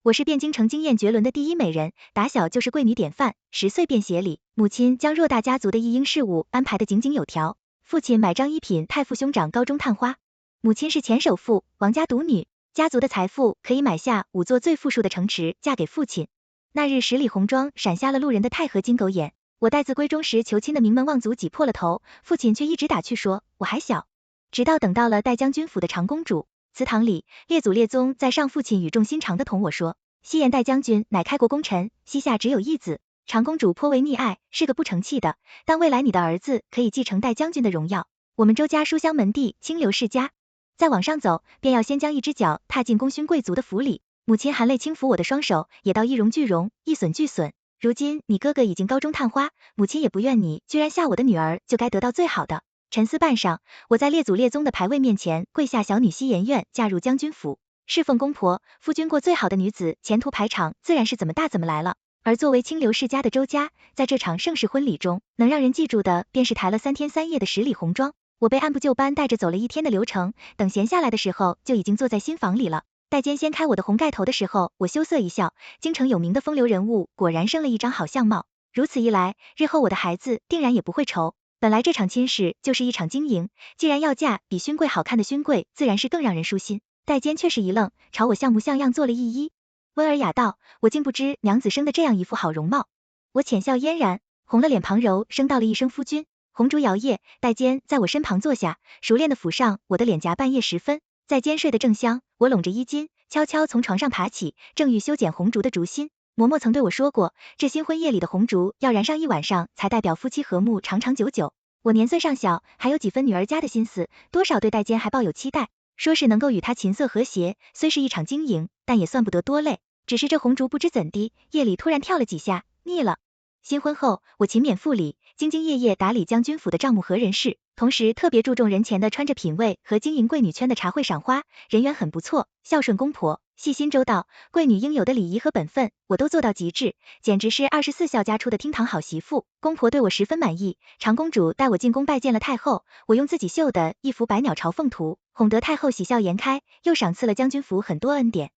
我是汴京城惊艳绝伦的第一美人，打小就是贵女典范，10岁便协理，母亲将偌大家族的一应事务安排得井井有条，父亲买张一品太傅兄长高中探花，母亲是前首富，王家独女，家族的财富可以买下5座最富庶的城池，嫁给父亲。那日10里红妆闪瞎了路人的钛合金狗眼，我待字闺中时求亲的名门望族挤破了头，父亲却一直打趣说我还小。直到等到了代将军府的长公主，祠堂里列祖列宗在上，父亲语重心长地同我说，西延代将军乃开国功臣，膝下只有一子，长公主颇为溺爱，是个不成器的，但未来你的儿子可以继承代将军的荣耀。我们周家书香门第，清流世家，再往上走，便要先将一只脚踏进功勋贵族的府里。母亲含泪轻抚我的双手，也道一荣俱荣，一损俱损。如今你哥哥已经高中探花，母亲也不怨你，居然下我的女儿就该得到最好的。沉思半晌，我在列祖列宗的牌位面前跪下，小女西颜愿嫁入将军府，侍奉公婆，夫君过最好的女子，前途排场自然是怎么大怎么来了。而作为清流世家的周家，在这场盛世婚礼中，能让人记住的便是抬了3天3夜的10里红妆。我被按部就班带着走了1天的流程，等闲下来的时候，就已经坐在新房里了。戴坚掀开我的红盖头的时候，我羞涩一笑，京城有名的风流人物果然生了一张好相貌，如此一来，日后我的孩子定然也不会愁。本来这场亲事就是一场经营，既然要嫁比勋贵好看的勋贵，自然是更让人舒心。戴坚却是一愣，朝我像模像样做了一揖，温尔雅道，我竟不知娘子生的这样一副好容貌。我浅笑嫣然，红了脸庞柔声道了一声夫君。红烛摇曳，戴坚在我身旁坐下，熟练的抚上我的脸颊。半夜时分，在坚睡得正香，我拢着衣襟，悄悄从床上爬起，正欲修剪红烛的烛心。嬷嬷曾对我说过，这新婚夜里的红烛要燃上1晚上，才代表夫妻和睦长长久久。我年岁尚小，还有几分女儿家的心思，多少对戴坚还抱有期待，说是能够与他琴瑟和谐，虽是一场经营，但也算不得多累。只是这红烛不知怎的，夜里突然跳了几下，腻了。新婚后，我勤勉复礼，兢兢业业打理将军府的账目和人事，同时特别注重人前的穿着品味和经营贵女圈的茶会赏花，人缘很不错，孝顺公婆，细心周到，贵女应有的礼仪和本分我都做到极致，简直是24孝家出的厅堂好媳妇。公婆对我十分满意，长公主带我进宫拜见了太后，我用自己绣的一幅百鸟朝凤图，哄得太后喜笑颜开，又赏赐了将军府很多恩典。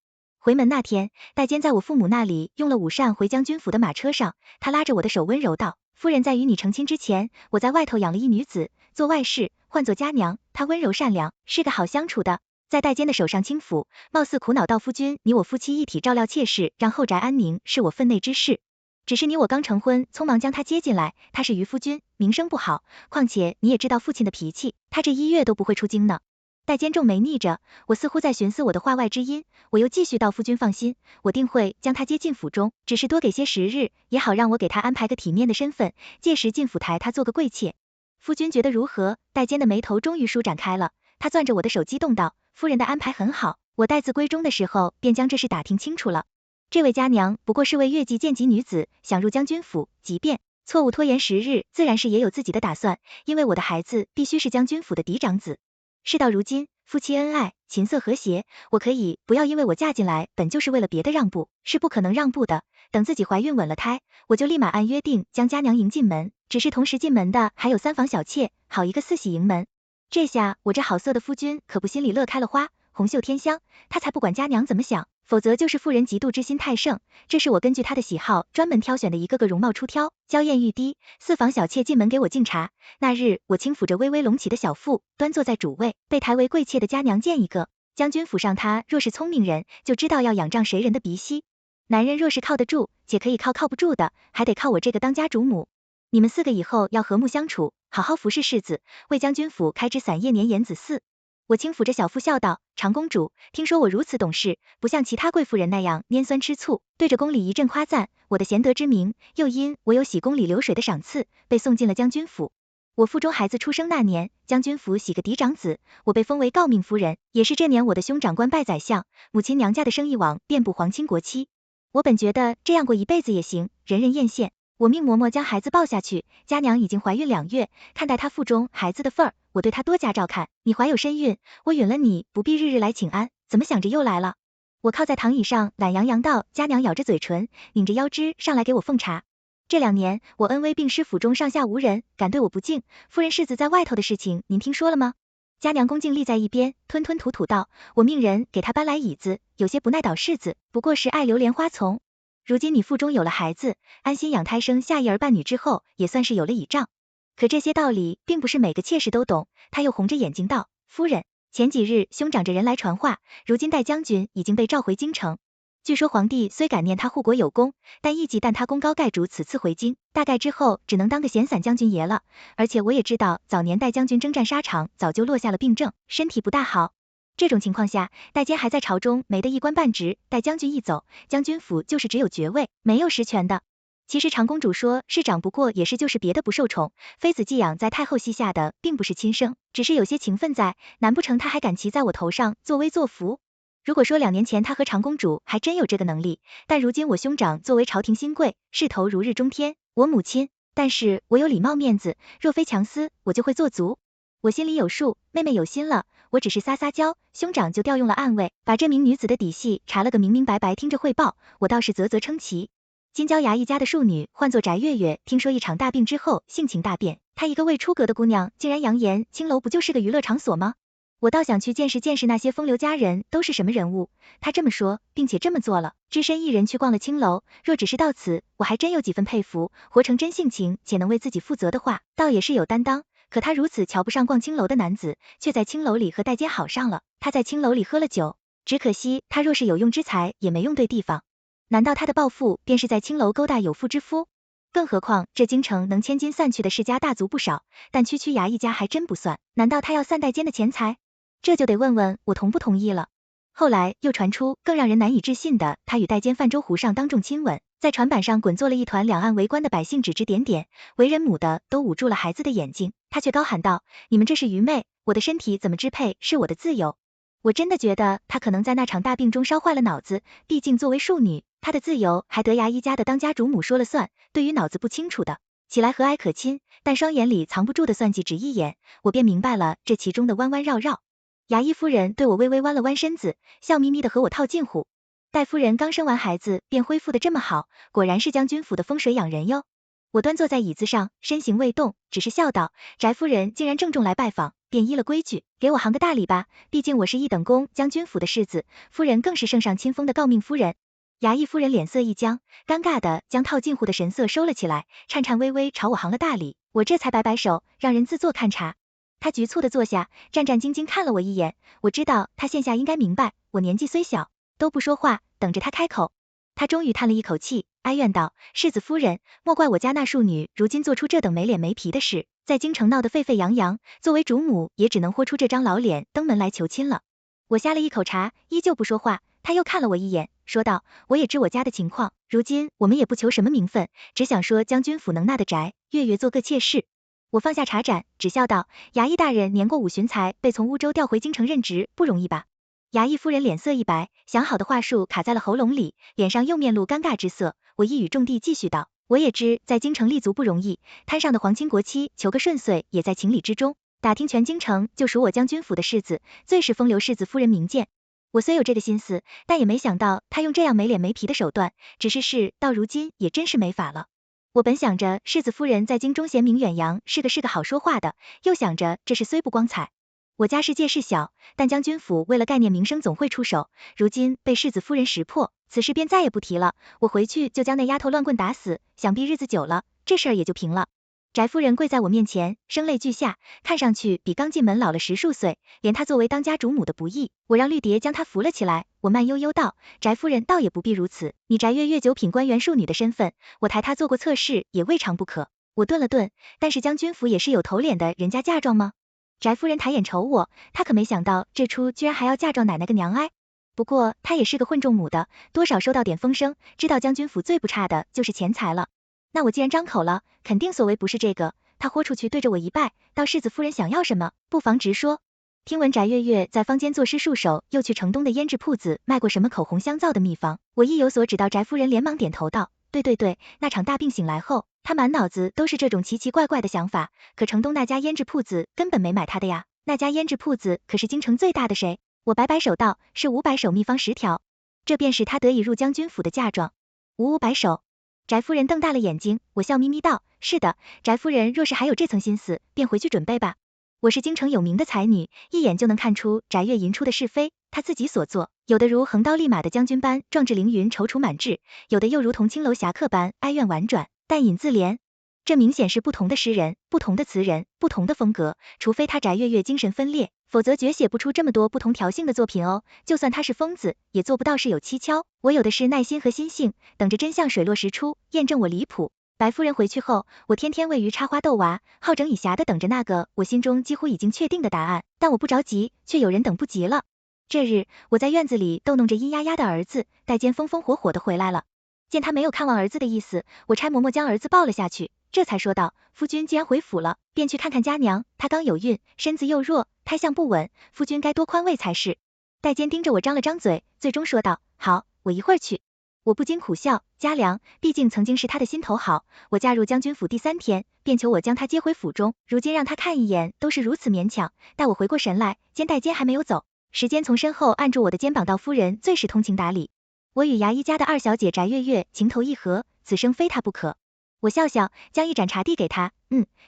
回门那天，戴坚在我父母那里用了午膳回将军府的马车上，他拉着我的手温柔道，夫人在与你成亲之前，我在外头养了一女子，做外室，唤作佳娘，她温柔善良，是个好相处的。在戴坚的手上轻抚，貌似苦恼道，夫君你我夫妻一体照料妾室，让后宅安宁，是我分内之事，只是你我刚成婚，匆忙将她接进来，她是于夫君，名声不好，况且你也知道父亲的脾气，他这1月都不会出京呢。戴坚皱眉逆着，我似乎在寻思我的话外之音，我又继续道，夫君放心，我定会将他接进府中，只是多给些时日，也好让我给他安排个体面的身份，届时进府抬他做个贵妾。夫君觉得如何？戴坚的眉头终于舒展开了，他攥着我的手激动道，夫人的安排很好，我待字闺中的时候便将这事打听清楚了。这位佳娘不过是位越级贱籍女子，想入将军府，即便错误拖延时日，自然是也有自己的打算，因为我的孩子必须是将军府的嫡长子。事到如今，夫妻恩爱，琴瑟和谐，我可以不要因为我嫁进来本就是为了别的让步，是不可能让步的。等自己怀孕稳了胎，我就立马按约定将佳娘迎进门，只是同时进门的还有3房小妾，好一个4喜迎门。这下我这好色的夫君可不心里乐开了花，红袖添香，他才不管佳娘怎么想，否则就是妇人嫉妒之心太盛。这是我根据他的喜好专门挑选的一个个容貌出挑，娇艳欲滴，4房小妾进门给我敬茶。那日我轻抚着微微隆起的小腹，端坐在主位，被抬为贵妾的佳娘见一个。将军府上他若是聪明人，就知道要仰仗谁人的鼻息。男人若是靠得住，且可以靠不住的，还得靠我这个当家主母。你们4个以后要和睦相处，好好服侍世子，为将军府开枝散叶，年延子嗣。我轻抚着小腹笑道，长公主，听说我如此懂事，不像其他贵妇人那样拈酸吃醋，对着宫里一阵夸赞我的贤德之名，又因我有洗宫里流水的赏赐，被送进了将军府。我腹中孩子出生那年，将军府喜个嫡长子，我被封为诰命夫人，也是这年我的兄长官拜宰相，母亲娘家的生意网遍布皇亲国戚。我本觉得这样过一辈子也行，人人艳羡，我命嬷嬷将孩子抱下去，佳娘已经怀孕2月，看待她腹中孩子的份儿，我对她多加照看，你怀有身孕，我允了你，不必日日来请安，怎么想着又来了？我靠在躺椅上懒洋洋道，佳娘咬着嘴唇，拧着腰肢上来给我奉茶。这2年我恩威并施，府中上下无人敢对我不敬，夫人世子在外头的事情您听说了吗？佳娘恭敬立在一边，吞吞吐吐道：“我命人给他搬来椅子，有些不耐倒柿子，不过是爱留莲花丛。如今你腹中有了孩子，安心养胎生下一儿半女之后，也算是有了倚仗。可这些道理并不是每个妾室都懂。”他又红着眼睛道：“夫人，前几日兄长着人来传话，如今代将军已经被召回京城。据说皇帝虽感念他护国有功，但亦忌惮他功高盖主此次回京，大概之后只能当个闲散将军爷了。而且我也知道，早年代将军征战沙场，早就落下了病症，身体不大好。这种情况下，代监还在朝中没得一官半职，待将军一走，将军府就是只有爵位，没有实权的。其实长公主说是长，不过也是就是别的不受宠，妃子寄养在太后膝下的，并不是亲生，只是有些情分在，难不成他还敢骑在我头上作威作福？如果说2年前他和长公主还真有这个能力，但如今我兄长作为朝廷新贵，势头如日中天，我母亲，但是我有礼貌面子，若非强私，我就会做足。我心里有数，妹妹有心了，我只是撒撒娇，兄长就调用了暗卫，把这名女子的底细查了个明明白白，听着汇报，我倒是啧称奇。金椒衙一家的庶女唤作翟月月，听说一场大病之后性情大变，她一个未出阁的姑娘，竟然扬言青楼不就是个娱乐场所吗？我倒想去见识见识那些风流佳人都是什么人物。他这么说，并且这么做了，只身一人去逛了青楼，若只是到此，我还真有几分佩服，活成真性情且能为自己负责的话，倒也是有担当。可他如此瞧不上逛青楼的男子，却在青楼里和代监好上了。他在青楼里喝了酒，只可惜他若是有用之才，也没用对地方。难道他的抱负便是在青楼勾搭有妇之夫？更何况这京城能千金散去的世家大族不少，但区区衙一家还真不算。难道他要散代监的钱财？这就得问问我同不同意了。后来又传出更让人难以置信的，他与代监泛舟湖上当众亲吻，在船板上滚作了一团，两岸围观的百姓指指点点，为人母的都捂住了孩子的眼睛。他却高喊道：“你们这是愚昧，我的身体怎么支配是我的自由。”我真的觉得他可能在那场大病中烧坏了脑子，毕竟作为庶女，她的自由还得衙一家的当家主母说了算，对于脑子不清楚的，起来和蔼可亲，但双眼里藏不住的算计，只一眼，我便明白了这其中的弯弯绕绕。衙役夫人对我微微弯了弯身子，笑眯眯的和我套近乎。戴夫人刚生完孩子便恢复的这么好，果然是将军府的风水养人哟。我端坐在椅子上，身形未动，只是笑道：“翟夫人竟然郑重来拜访，便依了规矩，给我行个大礼吧。毕竟我是一等宫将军府的世子，夫人更是圣上亲封的诰命夫人。”衙役夫人脸色一僵，尴尬的将套近乎的神色收了起来，颤颤巍巍朝我行了大礼。我这才摆摆手，让人自作看茶。他局促的坐下，战战兢兢看了我一眼，我知道他现下应该明白，我年纪虽小，都不说话，等着他开口。他终于叹了一口气，哀怨道：“世子夫人，莫怪我家那庶女如今做出这等没脸没皮的事，在京城闹得沸沸扬扬，作为主母也只能豁出这张老脸登门来求亲了。”我下了一口茶，依旧不说话。他又看了我一眼，说道：“我也知我家的情况，如今我们也不求什么名分，只想说将军府能纳的宅，月月做个妾室。”我放下茶盏，只笑道：“衙役大人年过5旬才被从乌州调回京城任职，不容易吧？”衙役夫人脸色一白，想好的话术卡在了喉咙里，脸上又面露尴尬之色。我一语中的继续道：“我也知在京城立足不容易，摊上的皇亲国戚求个顺遂也在情理之中。打听全京城就属我将军府的世子，最是风流世子夫人名荐。我虽有这个心思，但也没想到他用这样没脸没皮的手段，只是事到如今也真是没法了。”我本想着世子夫人在京中贤名远扬，是个好说话的，又想着这事虽不光彩，我家世界是小，但将军府为了概念名声总会出手，如今被世子夫人识破，此事便再也不提了。我回去就将那丫头乱棍打死，想必日子久了，这事儿也就平了。翟夫人跪在我面前，声泪俱下，看上去比刚进门老了10数岁，连她作为当家主母的不易，我让绿蝶将她扶了起来。我慢悠悠道：“翟夫人倒也不必如此，你翟月月9品官员庶女的身份，我抬她做过测试也未尝不可。”我顿了顿，但是将军府也是有头脸的人家嫁妆吗？翟夫人抬眼瞅我，她可没想到这出居然还要嫁妆奶奶个娘哀。不过她也是个混众母的，多少收到点风声，知道将军府最不差的就是钱财了。那我既然张口了，肯定所谓不是这个。他豁出去对着我一拜，道：“世子夫人想要什么，不妨直说。”听闻翟月月在坊间作诗数首，又去城东的胭脂铺子卖过什么口红香皂的秘方，我一有所指道，翟夫人连忙点头道：“对对对，那场大病醒来后，他满脑子都是这种奇奇怪怪的想法，可城东那家胭脂铺子根本没买他的呀，那家胭脂铺子可是京城最大的谁？”我摆摆手道：“是500首秘方10条，这便是他得以入将军府的嫁妆。500首。”翟夫人瞪大了眼睛，我笑眯眯道：“是的，翟夫人若是还有这层心思，便回去准备吧。”我是京城有名的才女，一眼就能看出翟月吟出的是非，她自己所作，有的如横刀立马的将军般壮志凌云、踌躇满志，有的又如同青楼侠客般哀怨婉转、淡饮自怜。这明显是不同的诗人、不同的词人、不同的风格，除非他翟月精神分裂，否则绝写不出这么多不同调性的作品哦。就算他是疯子，也做不到事有蹊跷。我有的是耐心和心性，等着真相水落石出，验证我离谱。白夫人回去后，我天天位于插花逗娃，好整以暇的等着那个我心中几乎已经确定的答案。但我不着急，却有人等不及了。这日，我在院子里逗弄着阴压压的儿子，戴坚风风火火的回来了。见他没有看望儿子的意思，我差嬷嬷将儿子抱了下去，这才说道：夫君既然回府了，便去看看家娘，她刚有孕，身子又弱，胎相不稳，夫君该多宽慰才是。戴坚盯着我张了张嘴，最终说道：好，我一会儿去。我不禁苦笑，家良毕竟曾经是他的心头好，我嫁入将军府第3天，便求我将他接回府中，如今让他看一眼都是如此勉强。待我回过神来，见戴坚还没有走，时间从身后按住我的肩膀道：夫人最是通情达理，我与牙医家的2小姐翟月情投意合，此生非她不可。我笑笑，将一盏茶递给他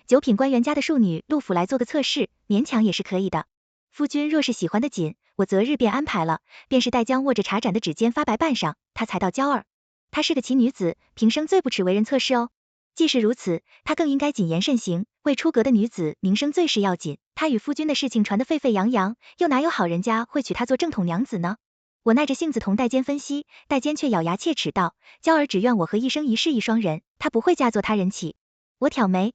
，9品官员家的庶女陆府来做个测试，勉强也是可以的。夫君若是喜欢的紧，我择日便安排了。便是待将握着茶盏的指尖发白半晌，他才道：娇儿，她是个奇女子，平生最不耻为人测试哦。既是如此，她更应该谨言慎行，为出阁的女子名声最是要紧。她与夫君的事情传得沸沸扬扬，又哪有好人家会娶她做正统娘子呢？我耐着性子同戴坚分析，戴坚却咬牙切齿道：娇儿只愿我和一生一世一双人，她不会嫁作他人妻。我挑眉，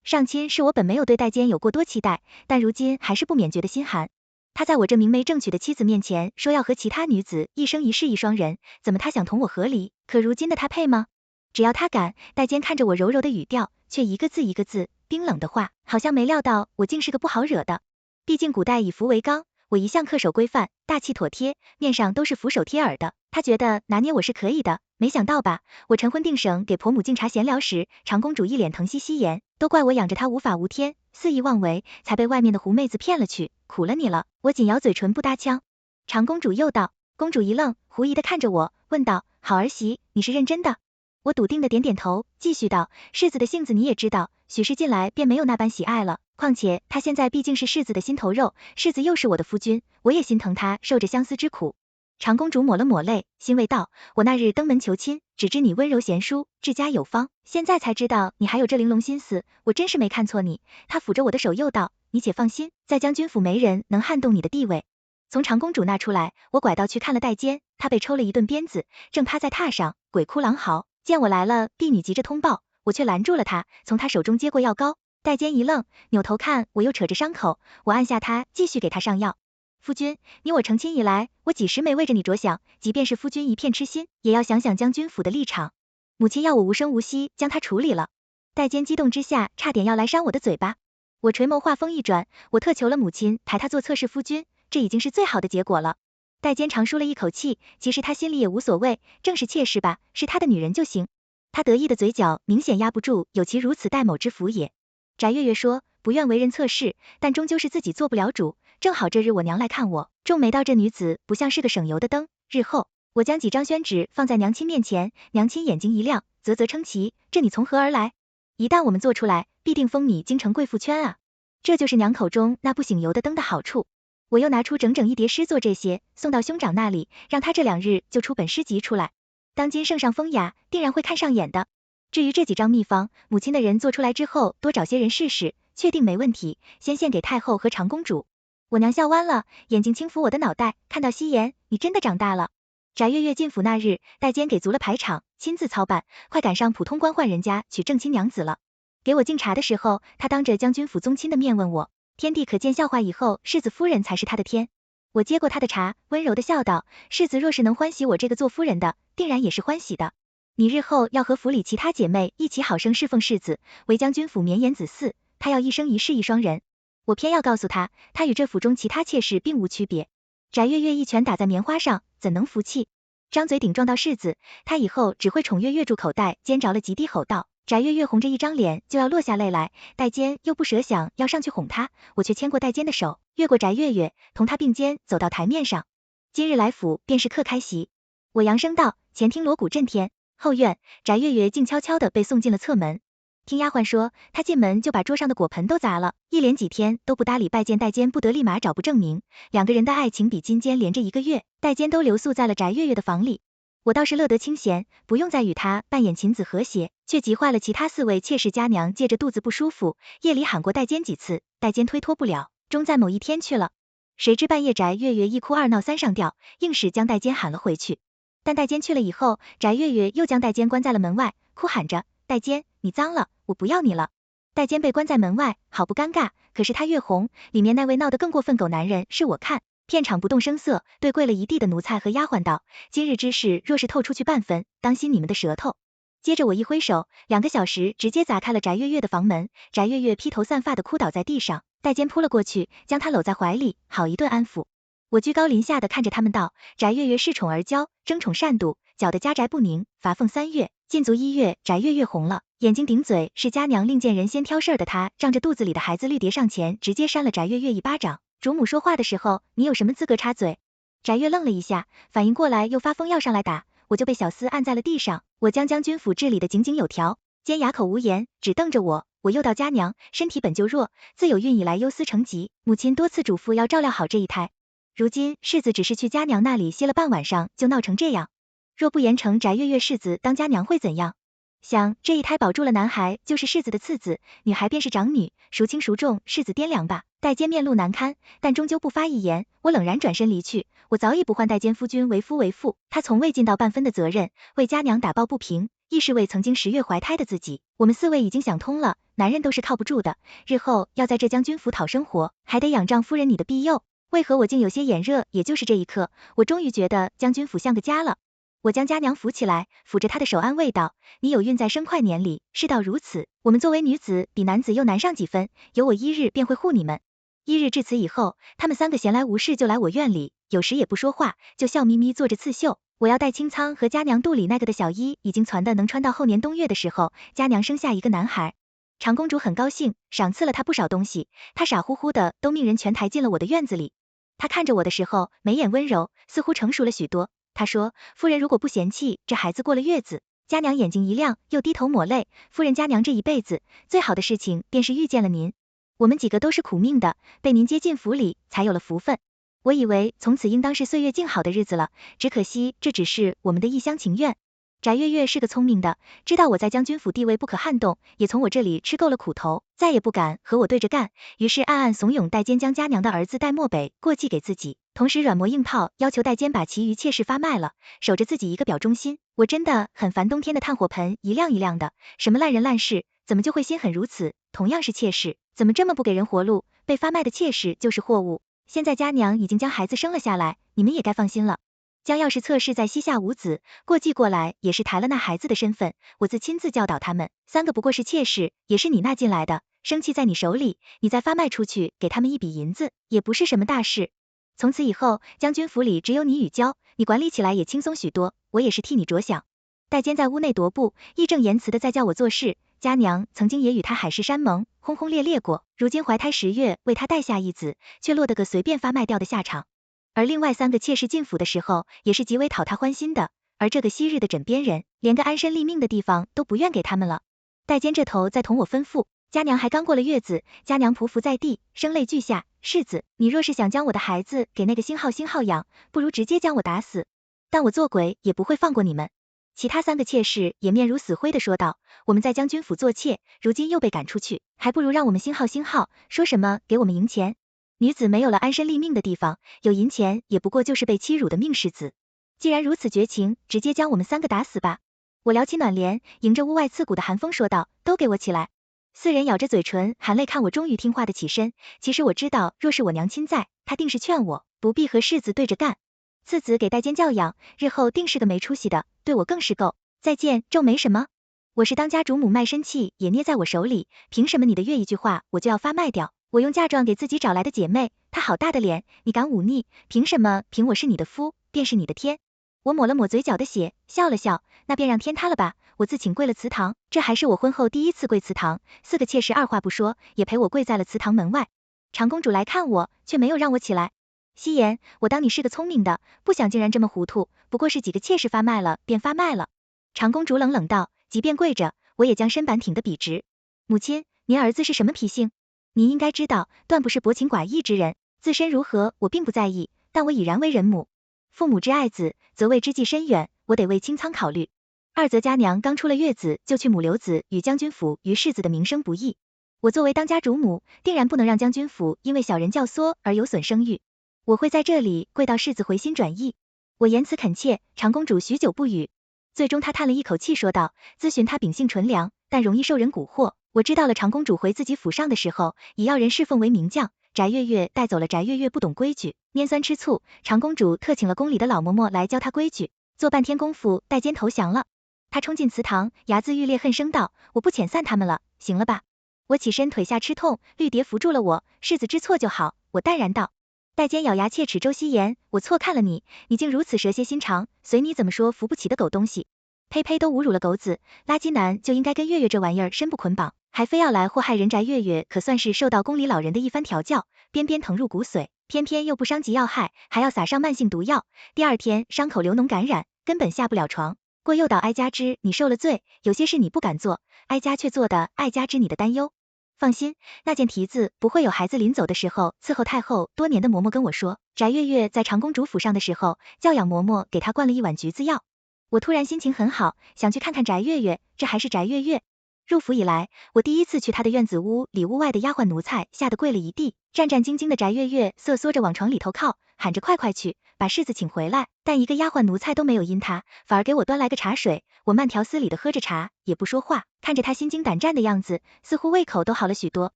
上亲是我本没有对戴坚有过多期待，但如今还是不免觉得心寒。他在我这明媒正娶的妻子面前说要和其他女子一生一世一双人，怎么他想同我和离？可如今的他配吗？只要他敢。戴坚看着我柔柔的语调，却一个字一个字冰冷的话，好像没料到我竟是个不好惹的。毕竟古代以服为纲，我一向恪守规范，大气妥帖，面上都是俯首帖耳的，他觉得拿捏我是可以的。没想到吧，我晨昏定省给婆母敬茶闲聊时，长公主一脸疼惜惜言，都怪我养着她无法无天，肆意妄为，才被外面的狐妹子骗了去，苦了你了。我紧咬嘴唇不搭腔。长公主又道。公主一愣，狐疑的看着我，问道：好儿媳，你是认真的？我笃定的点点头，继续道：世子的性子你也知道，许是近来便没有那般喜爱了，况且他现在毕竟是世子的心头肉，世子又是我的夫君，我也心疼他受着相思之苦。长公主抹了抹泪，欣慰道：我那日登门求亲，只知你温柔贤淑，治家有方，现在才知道你还有这玲珑心思，我真是没看错你。他抚着我的手又道：你且放心，在将军府没人能撼动你的地位。从长公主那出来，我拐道去看了戴坚，他被抽了一顿鞭子，正趴在榻上鬼哭狼嚎。见我来了，婢女急着通报，我却拦住了他，从他手中接过药膏。戴坚一愣，扭头看我又扯着伤口，我按下他，继续给他上药。夫君，你我成亲以来，我几时没为着你着想，即便是夫君一片痴心，也要想想将军府的立场。母亲要我无声无息将他处理了。戴坚激动之下，差点要来扇我的嘴巴。我垂眸话锋一转，我特求了母亲抬他做测试夫君，这已经是最好的结果了。戴坚长舒了一口气，其实他心里也无所谓，正是妾室吧，是他的女人就行。他得意的嘴角明显压不住有其如此待某之福也。翟月说，不愿为人测试，但终究是自己做不了主。正好这日我娘来看我，众没道这女子不像是个省油的灯。日后我将几张宣纸放在娘亲面前，娘亲眼睛一亮，啧啧称奇，这你从何而来？一旦我们做出来，必定风靡京城贵妇圈啊！这就是娘口中那不省油的灯的好处。我又拿出整整一叠诗作，这些送到兄长那里，让他这2日就出本诗集出来。当今圣上风雅，定然会看上眼的。至于这几张秘方，母亲的人做出来之后，多找些人试试，确定没问题，先献给太后和长公主。我娘笑弯了，眼睛轻抚我的脑袋，看到希言，你真的长大了。翟月进府那日，戴坚给足了排场，亲自操办，快赶上普通官宦人家娶正亲娘子了。给我敬茶的时候，他当着将军府宗亲的面问我，天地可见笑话以后，世子夫人才是他的天。我接过他的茶，温柔的笑道：世子若是能欢喜我这个做夫人的，定然也是欢喜的。你日后要和府里其他姐妹一起好生侍奉世子，为将军府绵延子嗣，他要一生一世一双人。我偏要告诉他，他与这府中其他妾室并无区别。翟月一拳打在棉花上，怎能服气？张嘴顶撞到世子，他以后只会宠月住口袋，尖着了极低吼道。翟月红着一张脸就要落下泪来，戴坚又不舍想要上去哄他，我却牵过戴坚的手，越过翟月，同他并肩走到台面上。今日来府便是客开席，我扬声道：前厅锣鼓震天。后院，翟月静悄悄地被送进了侧门。听丫鬟说，他进门就把桌上的果盆都砸了，一连几天都不搭理拜监，戴监不得立马找不证明，两个人的爱情比金坚连着1个月，戴监都留宿在了翟月月的房里。我倒是乐得清闲，不用再与他扮演琴子和谐，却急坏了其他4位妾室家娘，借着肚子不舒服，夜里喊过戴监几次，戴监推脱不了，终在某一天去了。谁知半夜翟月月一哭二闹三上吊，硬是将戴监喊了回去。但戴监去了以后，翟月月又将戴监关在了门外，哭喊着，戴监，你脏了，我不要你了。戴监被关在门外，好不尴尬，可是他越红，里面那位闹得更过分狗男人是我看。片场不动声色，对跪了一地的奴才和丫鬟道，今日之事若是透出去半分，当心你们的舌头。接着我一挥手，2个小时直接砸开了翟月月的房门，翟月月披头散发的哭倒在地上，戴监扑了过去，将她搂在怀里，好一顿安抚。我居高临下的看着他们道，翟月月恃宠而骄，争宠善妒，搅得家宅不宁，罚俸3月，禁足1月，翟月月红了，眼睛顶嘴，是家娘另见人先挑事儿的她，仗着肚子里的孩子绿蝶上前，直接扇了翟月月一巴掌。主母说话的时候，你有什么资格插嘴？翟月愣了一下，反应过来又发疯要上来打，我就被小厮按在了地上。我将将军府治理的井井有条，监哑口无言，只瞪着我。我又道家娘身体本就弱，自有孕以来忧思成疾，母亲多次嘱咐要照料好这一胎。如今世子只是去家娘那里歇了半晚上，就闹成这样。若不严惩翟月月世子当家娘会怎样？想这一胎保住了男孩就是世子的次子，女孩便是长女，孰轻孰重，世子掂量吧。戴监面露难堪，但终究不发一言，我冷然转身离去。我早已不唤戴监夫君为夫为父，他从未尽到半分的责任，为家娘打抱不平，亦是为曾经10月怀胎的自己。我们4位已经想通了，男人都是靠不住的，日后要在这将军府讨生活，还得仰仗夫人你的庇佑。为何我竟有些眼热？也就是这一刻，我终于觉得将军府像个家了。我将家娘扶起来，抚着她的手安慰道，你有孕在生快年里，世道如此，我们作为女子比男子又难上几分，有我1日便会护你们。1日至此以后，他们3个闲来无事就来我院里，有时也不说话，就笑眯眯坐着刺绣。我要带清仓和家娘肚里那个的小衣已经攒的能穿到后年冬月的时候，家娘生下一个男孩。长公主很高兴，赏赐了她不少东西，她傻乎乎的都命人全抬进了我的院子里。她看着我的时候，眉眼温柔，似乎成熟了许多。她说，夫人如果不嫌弃，这孩子过了月子。家娘眼睛一亮，又低头抹泪，夫人家娘这一辈子最好的事情便是遇见了您，我们几个都是苦命的，被您接进府里，才有了福分。我以为从此应当是岁月静好的日子了，只可惜这只是我们的一厢情愿。翟月月是个聪明的，知道我在将军府地位不可撼动，也从我这里吃够了苦头，再也不敢和我对着干，于是暗暗怂恿戴监将家娘的儿子戴漠北过继给自己，同时软磨硬泡要求戴监把其余妾室发卖了，守着自己一个表忠心。我真的很烦冬天的炭火盆一亮一亮的，什么烂人烂事，怎么就会心狠如此？同样是妾室，怎么这么不给人活路？被发卖的妾室就是货物。现在家娘已经将孩子生了下来，你们也该放心了。将钥匙测试在膝下无子，过继过来也是抬了那孩子的身份，我自亲自教导他们，3个不过是妾室，也是你纳进来的，生气在你手里，你再发卖出去，给他们一笔银子，也不是什么大事。从此以后，将军府里只有你与娇，你管理起来也轻松许多，我也是替你着想。戴监在屋内踱步，义正言辞的在教我做事，家娘曾经也与他海誓山盟，轰轰烈烈过，如今怀胎10月，为他带下一子，却落得个随便发卖掉的下场。而另外3个妾室进府的时候，也是极为讨他欢心的，而这个昔日的枕边人，连个安身立命的地方都不愿给他们了。戴监这头在同我吩咐，家娘还刚过了月子，家娘匍匐在地，声泪俱下，世子，你若是想将我的孩子给那个星号养，不如直接将我打死，但我做鬼也不会放过你们。其他3个妾室也面如死灰的说道，我们在将军府做妾，如今又被赶出去，还不如让我们星号，说什么给我们银钱。女子没有了安身立命的地方，有银钱也不过就是被欺辱的命世子。既然如此绝情，直接将我们3个打死吧。我撩起暖帘，迎着屋外刺骨的寒风说道，都给我起来。4人咬着嘴唇，含泪看我终于听话的起身。其实我知道，若是我娘亲在，她定是劝我不必和世子对着干。次子给戴监教养，日后定是个没出息的，对我更是够。再见，皱眉什么？我是当家主母，卖身契也捏在我手里，凭什么你的月一句话我就要发卖掉？我用嫁妆给自己找来的姐妹，她好大的脸，你敢忤逆？凭什么？凭我是你的夫，便是你的天。我抹了抹嘴角的血，笑了笑，那便让天塌了吧。我自请跪了祠堂，这还是我婚后第一次跪祠堂，4个妾室二话不说，也陪我跪在了祠堂门外。长公主来看我，却没有让我起来。夕颜，我当你是个聪明的，不想竟然这么糊涂，不过是几个妾室发卖了，便发卖了。长公主冷冷道，即便跪着，我也将身板挺得笔直。母亲，您儿子是什么脾性？您应该知道，段不是薄情寡义之人，自身如何我并不在意，但我已然为人母，父母之爱子，则为之计深远，我得为清仓考虑。二则家娘刚出了月子，就去母留子与将军府与世子的名声不易，我作为当家主母，定然不能让将军府因为小人教唆而有损声誉。我会在这里跪到世子回心转意。我言辞恳切，长公主许久不语，最终她叹了一口气说道：咨询她秉性纯良，但容易受人蛊惑。我知道了长公主回自己府上的时候，以要人侍奉为名将，翟月月带走了翟月月不懂规矩，拈酸吃醋，长公主特请了宫里的老嬷嬷来教她规矩，做半天功夫，戴坚投降了。她冲进祠堂，牙眦欲裂，恨声道：我不遣散他们了，行了吧？我起身，腿下吃痛，绿蝶扶住了我，世子知错就好。我淡然道。戴坚咬牙切齿周希言，我错看了你，你竟如此蛇蝎心肠，随你怎么说扶不起的狗东西。呸呸，都侮辱了狗子，垃圾男就应该跟月月这玩意儿身不捆绑，还非要来祸害人宅。月月可算是受到宫里老人的一番调教，鞭鞭疼入骨髓，偏偏又不伤及要害，还要撒上慢性毒药，第二天伤口流脓感染，根本下不了床。过诱导哀家之你受了罪，有些事你不敢做，哀家却做的，哀家知你的担忧。放心，那件蹄子不会有孩子临走的时候伺候太后多年的嬷嬷跟我说，翟月月在长公主府上的时候，教养嬷嬷给她灌了一碗橘子药。我突然心情很好，想去看看翟月月，这还是翟月月。入府以来，我第一次去她的院子屋里，屋外的丫鬟奴才吓得跪了一地，战战兢兢的翟月月瑟缩着往床里头靠，喊着快快去把世子请回来，但一个丫鬟奴才都没有因他，反而给我端来个茶水，我慢条斯理的喝着茶，也不说话，看着他心惊胆战的样子，似乎胃口都好了许多。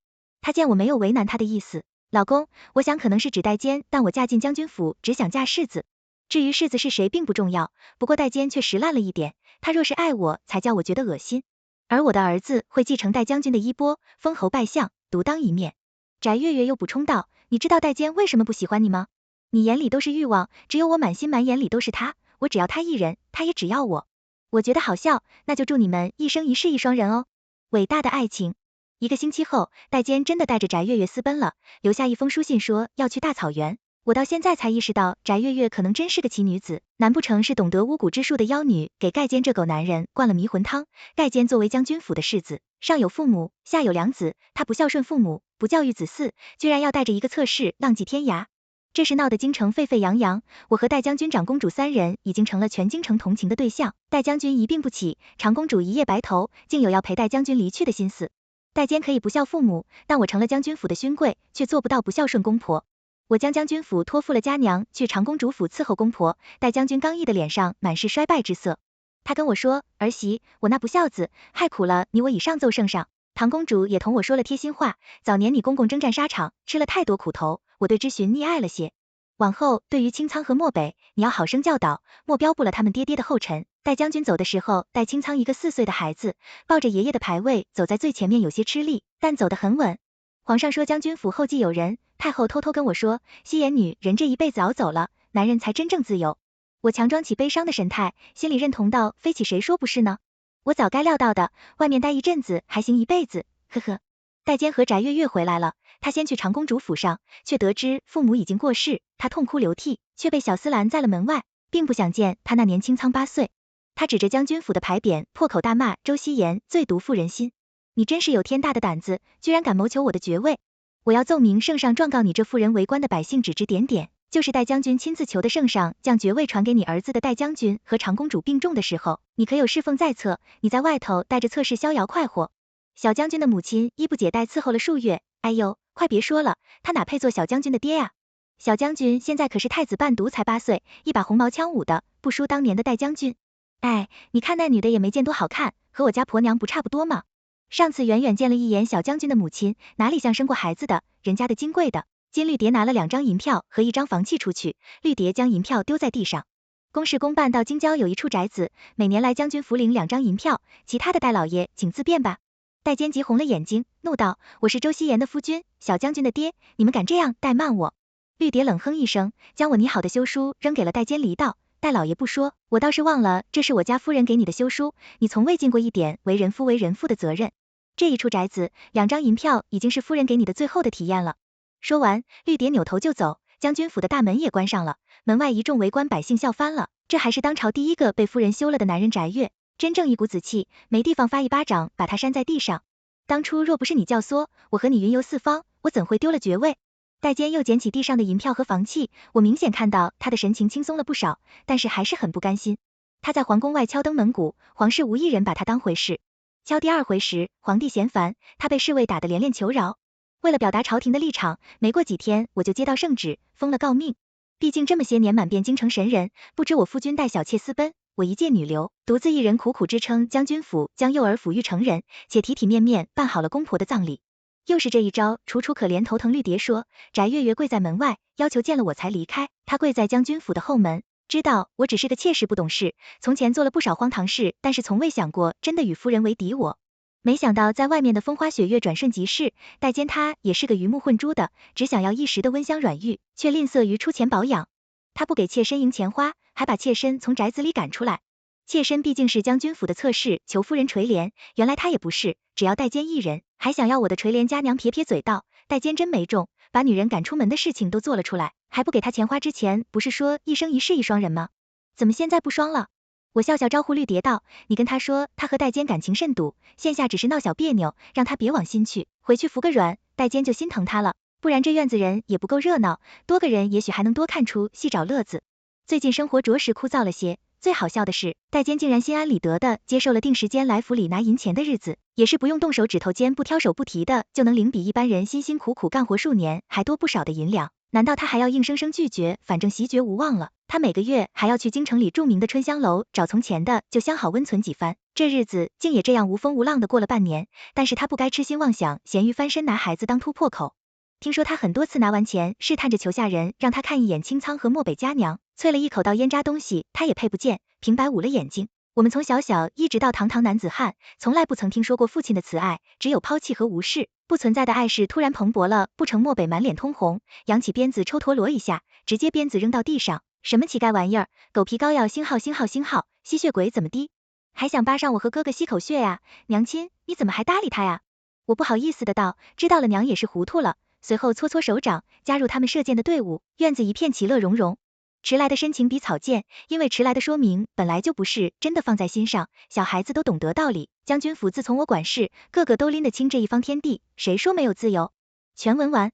他见我没有为难他的意思，老公，我想可能是指戴坚，但我嫁进将军府只想嫁世子，至于世子是谁并不重要，不过戴坚却识烂了一点，他若是爱我，才叫我觉得恶心。而我的儿子会继承戴将军的衣钵，封侯拜相，独当一面。翟月月又补充道，你知道戴坚为什么不喜欢你吗？你眼里都是欲望，只有我满心满眼里都是他，我只要他一人，他也只要我。我觉得好笑，那就祝你们一生一世一双人哦。伟大的爱情。1个星期后，戴坚真的带着翟月月私奔了，留下一封书信说要去大草原。我到现在才意识到，翟月月可能真是个奇女子，难不成是懂得巫蛊之术的妖女，给盖坚这狗男人灌了迷魂汤？盖坚作为将军府的世子，上有父母，下有良子，他不孝顺父母，不教育子嗣，居然要带着一个侧室浪迹天涯。这时闹得京城沸沸扬扬，我和戴将军、长公主3人已经成了全京城同情的对象。戴将军一病不起，长公主一夜白头，竟有要陪戴将军离去的心思。戴坚可以不孝父母，但我成了将军府的勋贵，却做不到不孝顺公婆。我将将军府托付了家娘去长公主府伺候公婆，戴将军刚毅的脸上满是衰败之色。他跟我说，儿媳，我那不孝子，害苦了你我以上奏圣上。唐公主也同我说了贴心话，早年你公公征战沙场，吃了太多苦头，我对之寻溺爱了些。往后对于清仓和漠北，你要好生教导，莫标布了他们爹爹的后尘。戴将军走的时候，带清仓一个4岁的孩子，抱着爷爷的牌位走在最前面，有些吃力，但走得很稳。皇上说将军府后继有人，太后偷偷跟我说，希言女人这一辈子熬走了，男人才真正自由。我强装起悲伤的神态，心里认同道，非起谁说不是呢？我早该料到的，外面待一阵子还行一辈子，呵呵。戴坚和翟月月回来了，他先去长公主府上，却得知父母已经过世，他痛哭流涕，却被小厮拦在了门外，并不想见他那年清仓8岁。他指着将军府的牌匾，破口大骂周希言最毒妇人心。你真是有天大的胆子，居然敢谋求我的爵位！我要奏明圣上状告你这妇人为官的百姓指指点点，就是戴将军亲自求的圣上将爵位传给你儿子的戴将军和长公主病重的时候，你可有侍奉在侧，你在外头带着侧室逍遥快活。小将军的母亲衣不解带伺候了数月，哎呦，快别说了，他哪配做小将军的爹呀？小将军现在可是太子伴读，才8岁，一把红毛枪舞的，不输当年的戴将军。哎，你看那女的也没见多好看，和我家婆娘不差不多吗？上次远远见了一眼小将军的母亲，哪里像生过孩子的，人家的金贵的。金绿蝶拿了2张银票和1张房契出去，绿蝶将银票丢在地上。公事公办到京郊有一处宅子，每年来将军府领2张银票，其他的戴老爷请自便吧。戴坚急红了眼睛，怒道，我是周希言的夫君，小将军的爹，你们敢这样怠慢我？绿蝶冷哼一声，将我拟好的休书扔给了戴坚，离道，戴老爷不说，我倒是忘了，这是我家夫人给你的休书，你从未尽过一点为人夫的责任。这一处宅子2张银票已经是夫人给你的最后的体验了。说完，绿蝶扭头就走，将军府的大门也关上了，门外一众围观百姓笑翻了，这还是当朝第一个被夫人休了的男人翟月，真正一股子气，没地方发1巴掌把他扇在地上。当初若不是你教唆，我和你云游四方，我怎会丢了爵位？戴坚又捡起地上的银票和房契，我明显看到他的神情轻松了不少，但是还是很不甘心。他在皇宫外敲登门鼓，皇室无一人把他当回事。敲第二回时，皇帝嫌烦，他被侍卫打得连连求饶。为了表达朝廷的立场，没过几天我就接到圣旨，封了诰命。毕竟这么些年满遍京城神人，不知我夫君带小妾私奔，我一介女流，独自一人苦苦支撑将军府，将幼儿抚育成人，且体体面面办好了公婆的葬礼。又是这一招，楚楚可怜头疼绿蝶说，翟月月跪在门外，要求见了我才离开。她跪在将军府的后门，知道我只是个妾室不懂事，从前做了不少荒唐事，但是从未想过真的与夫人为敌我。没想到在外面的风花雪月转瞬即逝，戴坚他也是个鱼目混珠的，只想要一时的温香软玉，却吝啬于出钱保养。他不给妾身银钱花，还把妾身从宅子里赶出来。妾身毕竟是将军府的侧室，求夫人垂怜，原来他也不是，只要戴坚一人，还想要我的垂怜家娘撇撇嘴道，戴坚真没种，把女人赶出门的事情都做了出来，还不给他钱花之前，不是说一生一世一双人吗？怎么现在不双了？我笑笑招呼绿蝶道，你跟他说他和戴坚感情甚笃，现下只是闹小别扭，让他别往心去，回去服个软，戴坚就心疼他了，不然这院子人也不够热闹，多个人也许还能多看出戏找乐子。最近生活着实枯燥了些，最好笑的是，戴坚竟然心安理得的接受了定时间来府里拿银钱的日子，也是不用动手指头尖不挑手不提的，就能领比一般人辛辛苦苦干活数年还多不少的银两。难道他还要硬生生拒绝？反正席爵无望了，他每个月还要去京城里著名的春香楼找从前的就相好温存几番，这日子竟也这样无风无浪的过了半年。但是他不该痴心妄想，咸鱼翻身拿孩子当突破口。听说他很多次拿完钱，试探着求下人让他看一眼清仓和漠北佳娘，啐了一口到烟渣东西他也配不见，平白捂了眼睛。我们从小小一直到堂堂男子汉，从来不曾听说过父亲的慈爱，只有抛弃和无视，不存在的爱是突然蓬勃了，不成漠北满脸通红，扬起鞭子抽陀螺一下，直接鞭子扔到地上，什么乞丐玩意儿，狗皮膏药星号星号星号，吸血鬼怎么的？还想扒上我和哥哥吸口血呀？娘亲，你怎么还搭理他呀？我不好意思的道，知道了娘也是糊涂了，随后搓搓手掌，加入他们射箭的队伍，院子一片其乐融融。迟来的深情比草贱，因为迟来的说明本来就不是真的放在心上，小孩子都懂得道理。将军府自从我管事，个个都拎得清这一方天地，谁说没有自由？全文完。